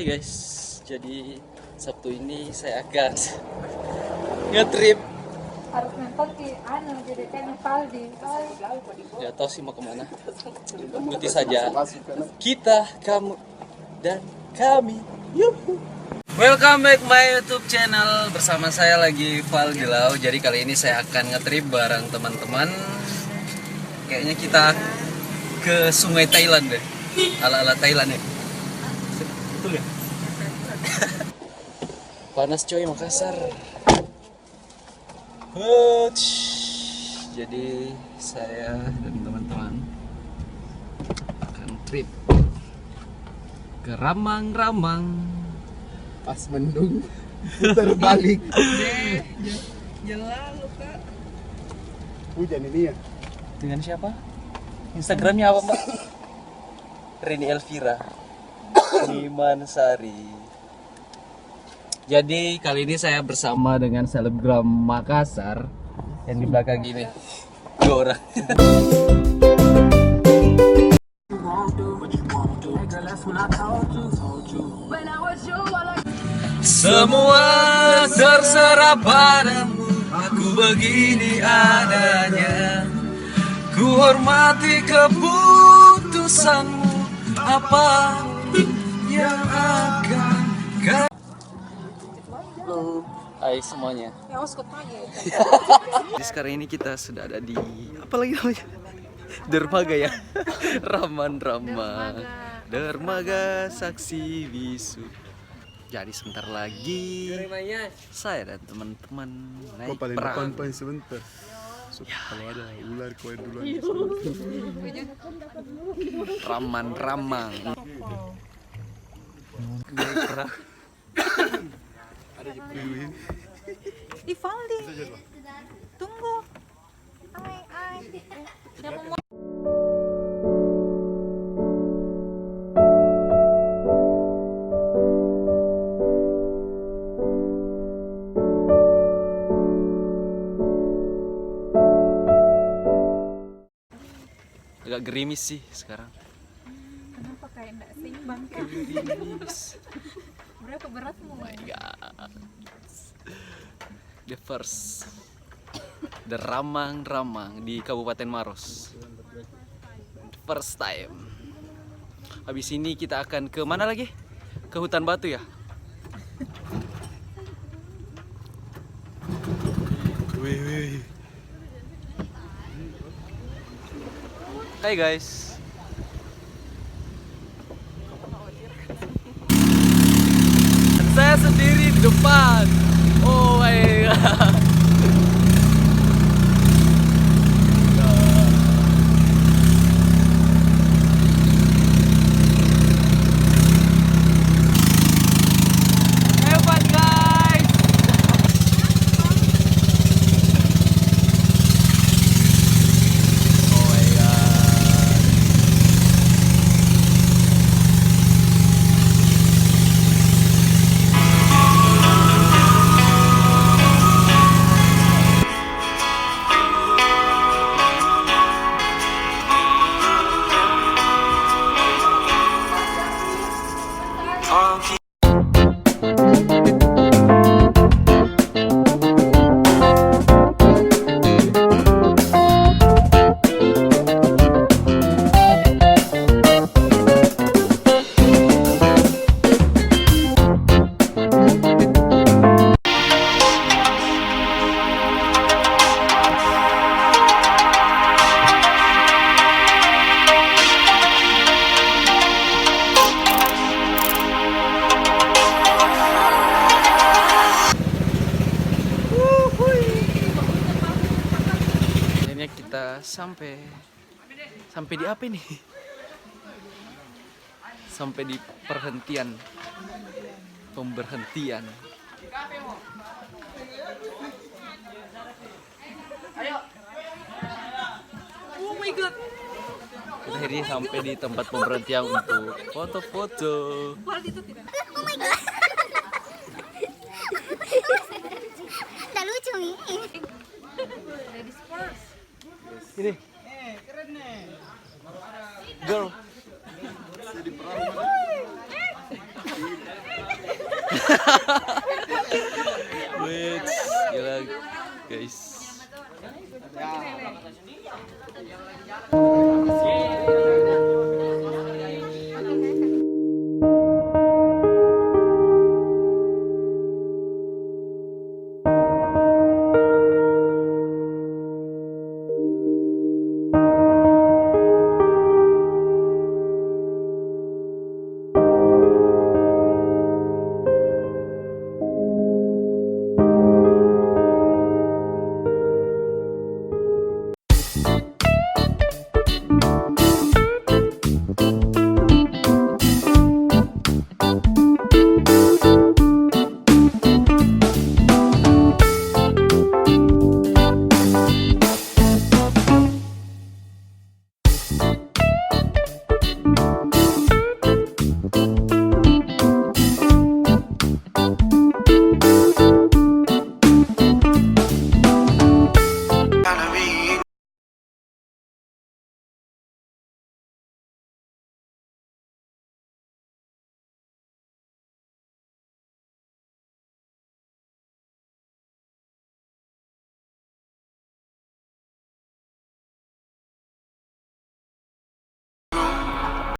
Hai guys, jadi Sabtu ini saya akan nge-trip. Harus mentok di jadi kayak Nepal di Gak tahu sih mau kemana. Ikuti saja. Kita, kamu, dan kami. Yuhu. Welcome back my YouTube channel. Bersama saya lagi Val Gilau. Jadi kali ini saya akan nge-trip bareng teman-teman. Kayaknya kita ke sungai Thailand deh. Ala-ala Thailand ya. Betul ya? Panas coy Makassar. Jadi saya dan teman-teman akan trip ke Ramang-Ramang. Pas mendung putar balik. Jalan kak. Hujan ini ya. Dengan siapa? Instagramnya apa mbak? Rini Elvira Nimansari. Jadi kali ini saya bersama dengan selebgram Makassar yang di belakang gini. Dua orang. Semua terserah padamu, aku begini adanya. Ku hormati keputusanmu, apa yang akan kau. Hai semuanya. Jadi sekarang ini kita sudah ada di apa lagi namanya? Dermaga ya. Raman-Ramang. Dermaga Saksi Bisu. Jadi sebentar lagi saya dan teman-teman naik Kok paling perahu. depan sebentar. Kalau ada ular kau duluan. Raman-Ramang. Naik perahu. Ada je peluin. di Valdi. Tunggu. Ai. Siapa mau? Agak gerimis sih sekarang. Kenapa kayak enggak seimbang kan? Gerimis. Berapa beratmu? Oh my god. The first. The Ramang-Ramang di Kabupaten Maros. The first time. Habis ini kita akan ke mana lagi? Ke Hutan Batu ya? Wih. Hai guys. Saya sendiri di depan. Oh my god. Hebat guys. Oh my god. Akhirnya kita sampai di apa ini? Sampai di pemberhentian. Oh my god. Kita akhirnya sampai di tempat pemberhentian untuk foto-foto. Valdi itu tidak. Oh my god. Nggak lucu nih. Ladies first. Ini. Girl. Wait, gila guys. Gotta be